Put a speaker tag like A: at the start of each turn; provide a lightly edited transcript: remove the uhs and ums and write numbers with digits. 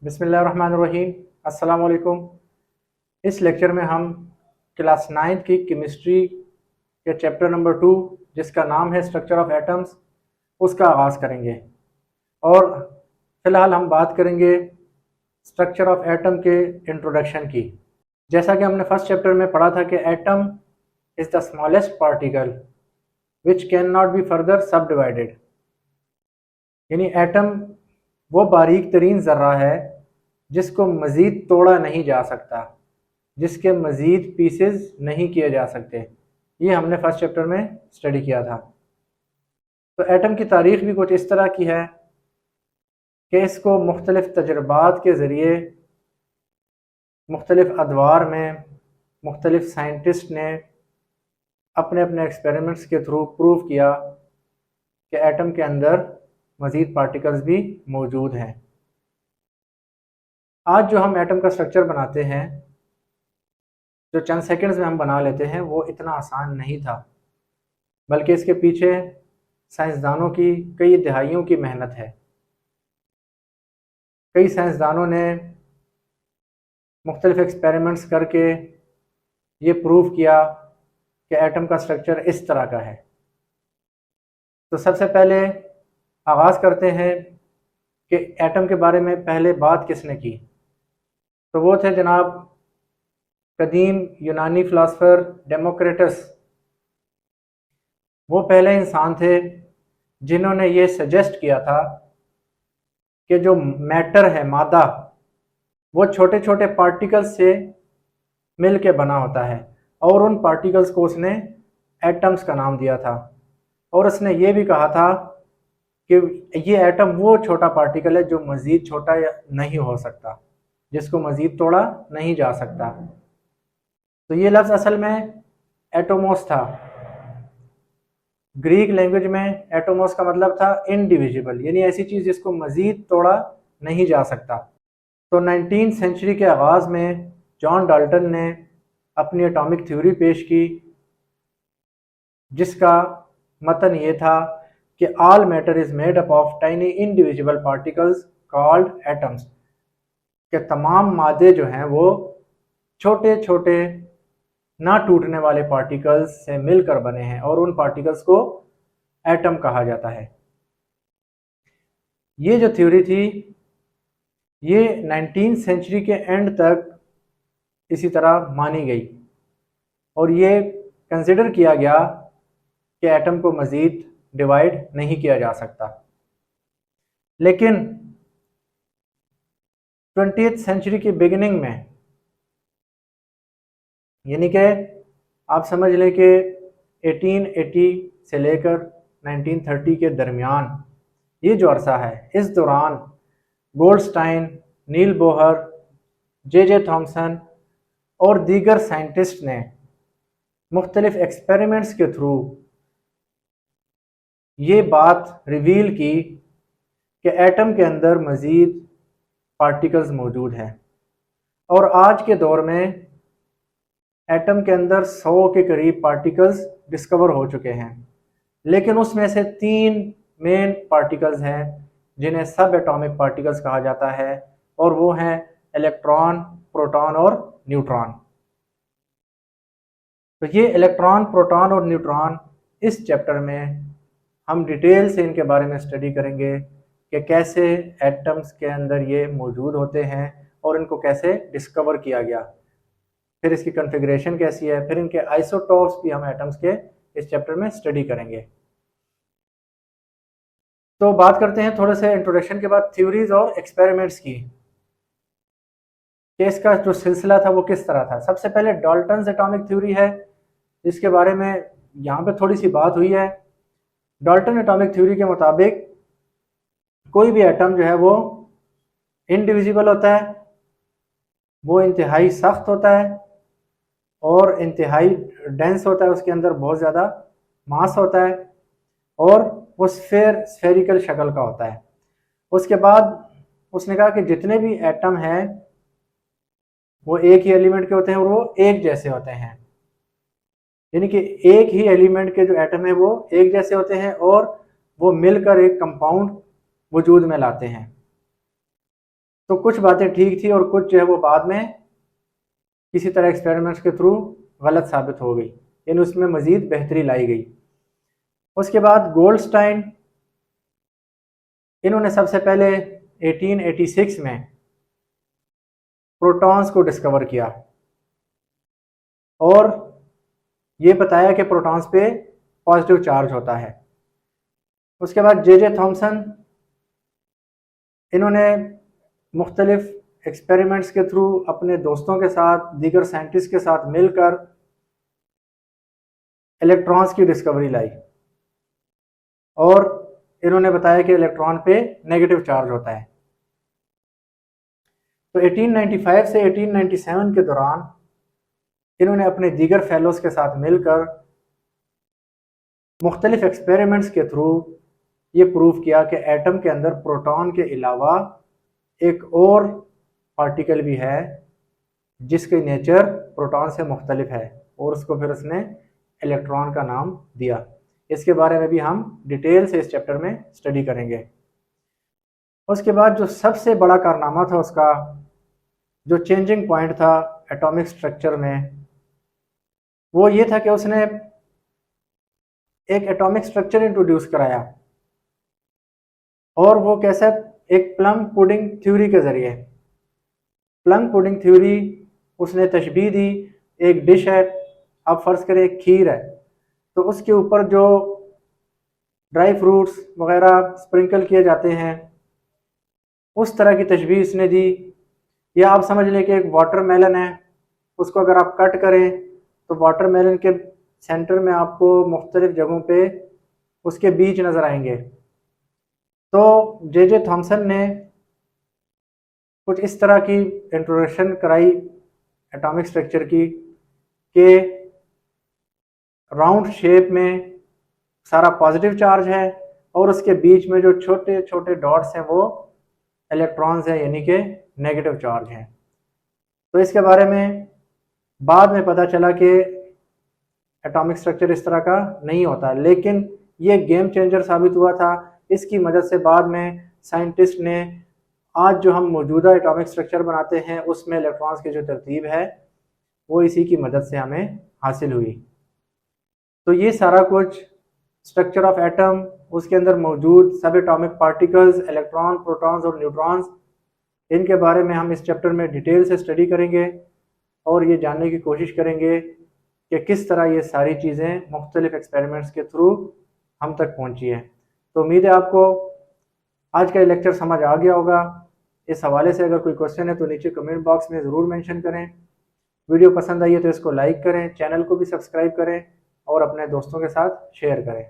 A: बिस्मिल्लाहिर्रहमानिर्रहीम। अस्सलाम वालेकुम। इस लेक्चर में हम क्लास 9th की केमिस्ट्री के चैप्टर नंबर 2 जिसका नाम है स्ट्रक्चर ऑफ एटम्स उसका आगाज़ करेंगे। और फ़िलहाल हम बात करेंगे स्ट्रक्चर ऑफ एटम के इंट्रोडक्शन की। जैसा कि हमने फर्स्ट चैप्टर में पढ़ा था कि atom is the smallest particle which can not be further सब डिवाइडेड, यानी एटम वो बारीक तरीन ज़र्रा है जिसको मज़ीद तोड़ा नहीं जा सकता, जिसके मज़ीद पीसेस नहीं किए जा सकते। ये हमने फर्स्ट चैप्टर में स्टडी किया था। तो एटम की तारीख़ भी कुछ इस तरह की है कि इसको मुख्तलिफ़ तजर्बात के ज़रिए मुख्तलिफ़ अदवार में मुख्तलिफ़ साइंटिस्ट ने अपने अपने एक्सपेरिमेंट्स के थ्रू प्रूव किया कि एटम के अंदर मज़ीद पार्टिकल्स भी मौजूद हैं। आज जो हम एटम का स्ट्रक्चर बनाते हैं, जो चंद सेकंड्स में हम बना लेते हैं, वो इतना आसान नहीं था, बल्कि इसके पीछे साइंसदानों की कई दहाइयों की मेहनत है। कई साइंसदानों ने मुख्तलिफ एक्सपेरिमेंट्स करके ये प्रूव किया कि एटम का स्ट्रक्चर इस तरह का है। तो सबसे पहले आगाज़ करते हैं कि एटम के बारे में पहले बात किसने की। तो वो थे जनाब कदीम यूनानी फ़िलासफ़र डेमोक्रिटस। वो पहले इंसान थे जिन्होंने ये सजेस्ट किया था कि जो मैटर है, मादा, वो छोटे छोटे पार्टिकल्स से मिल के बना होता है, और उन पार्टिकल्स को उसने एटम्स का नाम दिया था। और उसने ये भी कहा था कि ये एटम वो छोटा पार्टिकल है जो मज़ीद छोटा नहीं हो सकता, जिसको मज़ीद तोड़ा नहीं जा सकता। तो ये लफ्ज़ असल में एटोमोस था। ग्रीक लैंग्वेज में एटोमोस का मतलब था इनडिविजिबल, यानी ऐसी चीज़ जिसको मज़ीद तोड़ा नहीं जा सकता। तो 19वीं सेंचुरी के आगाज़ में जॉन डाल्टन ने अपनी एटॉमिक थ्योरी पेश की, जिसका मतन ये था कि all matter is made up of tiny individual particles called atoms, के तमाम मादे जो हैं वो छोटे छोटे ना टूटने वाले पार्टिकल्स से मिलकर बने हैं, और उन पार्टिकल्स को एटम कहा जाता है। ये जो थ्योरी थी ये 19वीं सेंचुरी के एंड तक इसी तरह मानी गई, और ये कंसिडर किया गया कि एटम को मज़ीद डिवाइड नहीं किया जा सकता। लेकिन 20th सेंचुरी की बिगिनिंग में, यानी कि आप समझ लें कि 1880 से लेकर 1930 के दरमियान ये जो अरसा है, इस दौरान गोल्डस्टाइन, नील बोहर, जे थॉमसन और दीगर साइंटिस्ट ने मुख्तलिफ एक्सपेरिमेंट्स के थ्रू ये बात रिवील की कि एटम के अंदर मज़ीद पार्टिकल्स मौजूद हैं। और आज के दौर में एटम के अंदर 100 के करीब पार्टिकल्स डिस्कवर हो चुके हैं, लेकिन उसमें से 3 मेन पार्टिकल्स हैं जिन्हें सब एटॉमिक पार्टिकल्स कहा जाता है, और वो हैं इलेक्ट्रॉन, प्रोटॉन और न्यूट्रॉन। तो ये इलेक्ट्रॉन, प्रोटॉन और न्यूट्रॉन इस चैप्टर में हम डिटेल से इनके बारे में स्टडी करेंगे कि कैसे एटम्स के अंदर ये मौजूद होते हैं और इनको कैसे डिस्कवर किया गया, फिर इसकी कॉन्फ़िगरेशन कैसी है, फिर इनके आइसोटॉप्स भी हम एटम्स के इस चैप्टर में स्टडी करेंगे। तो बात करते हैं थोड़े से इंट्रोडक्शन के बाद थ्योरीज और एक्सपेरिमेंट्स की, कि इसका जो सिलसिला था वो किस तरह था। सबसे पहले डाल्टन्स एटॉमिक थ्योरी है, जिसके बारे में यहाँ पे थोड़ी सी बात हुई है। डाल्टन एटॉमिक थ्योरी के मुताबिक कोई भी एटम जो है वो इनडिविजिबल होता है, वो इंतहाई सख्त होता है और इंतहाई डेंस होता है, उसके अंदर बहुत ज़्यादा मास होता है, और वो स्फेरिकल शक्ल का होता है। उसके बाद उसने कहा कि जितने भी एटम हैं वो एक ही एलिमेंट के होते हैं और वो एक जैसे होते हैं, यानी कि एक ही एलिमेंट के जो एटम है वो एक जैसे होते हैं और वो मिलकर एक कंपाउंड वजूद में लाते हैं। तो कुछ बातें ठीक थी और कुछ जो है वो बाद में किसी तरह एक्सपेरिमेंट्स के थ्रू गलत साबित हो गई, यानी उसमें मज़ीद बेहतरी लाई गई। उसके बाद गोल्डस्टाइन, इन्होंने सबसे पहले 1886 में प्रोटॉन्स को डिस्कवर किया और ये बताया कि प्रोटॉन्स पे पॉजिटिव चार्ज होता है। उसके बाद जे थॉमसन, इन्होंने मुख्तलिफ एक्सपेरिमेंट्स के थ्रू अपने दोस्तों के साथ, दीगर साइंटिस्ट के साथ मिलकर इलेक्ट्रॉन्स की डिस्कवरी लाई और इन्होंने बताया कि इलेक्ट्रॉन पे नेगेटिव चार्ज होता है। तो 1895 से 1897 के दौरान इन्होंने अपने दीगर फेलोज के साथ मिलकर मुख्तलिफ एक्सपेरिमेंट्स के थ्रू ये प्रूव किया कि एटम के अंदर प्रोटॉन के अलावा एक और पार्टिकल भी है जिसकी नेचर प्रोटॉन से मुख्तलिफ है, और उसको फिर उसने इलेक्ट्रॉन का नाम दिया। इसके बारे में भी हम डिटेल से इस चैप्टर में स्टडी करेंगे। उसके बाद जो सबसे बड़ा कारनामा था उसका, जो चेंजिंग पॉइंट था एटॉमिक स्ट्रक्चर में, वो ये था कि उसने एक एटॉमिक स्ट्रक्चर इंट्रोड्यूस कराया, और वो कैसे, एक प्लम पुडिंग थ्योरी के जरिए। प्लम पुडिंग थ्योरी उसने तशबीह दी, एक डिश है, आप फर्ज करें एक खीर है, तो उसके ऊपर जो ड्राई फ्रूट्स वगैरह स्प्रिंकल किए जाते हैं, उस तरह की तशबीह इसने दी। या आप समझ लें कि एक वाटरमेलन है, उसको अगर आप कट करें तो वाटरमेलन के सेंटर में आपको मुख्तलिफ जगहों पे उसके बीज नज़र आएंगे। तो जे थॉमसन ने कुछ इस तरह की इंट्रोडक्शन कराई एटॉमिक स्ट्रक्चर की कि राउंड शेप में सारा पॉजिटिव चार्ज है और उसके बीच में जो छोटे छोटे डॉट्स हैं वो इलेक्ट्रॉन्स हैं, यानी कि नेगेटिव चार्ज हैं। तो इसके बारे में बाद में पता चला कि एटॉमिक स्ट्रक्चर इस तरह का नहीं होता, लेकिन ये गेम चेंजर साबित हुआ था। इसकी मदद से बाद में साइंटिस्ट ने आज जो हम मौजूदा एटॉमिक स्ट्रक्चर बनाते हैं उसमें इलेक्ट्रॉन्स की जो तरतीब है वो इसी की मदद से हमें हासिल हुई। तो ये सारा कुछ स्ट्रक्चर ऑफ एटम, उसके अंदर मौजूद सब एटॉमिक पार्टिकल्स, इलेक्ट्रॉन, प्रोटॉन्स और न्यूट्रॉन्स, इनके बारे में हम इस चैप्टर में डिटेल से स्टडी करेंगे और ये जानने की कोशिश करेंगे कि किस तरह ये सारी चीज़ें मुख्तलिफ एक्सपेरिमेंट्स के थ्रू हम तक पहुँची हैं। तो उम्मीद है आपको आज का ये लेक्चर समझ आ गया होगा। इस हवाले से अगर कोई क्वेश्चन है तो नीचे कमेंट बॉक्स में ज़रूर मेंशन करें। वीडियो पसंद आई है तो इसको लाइक करें, चैनल को भी सब्सक्राइब करें और अपने दोस्तों के साथ शेयर करें।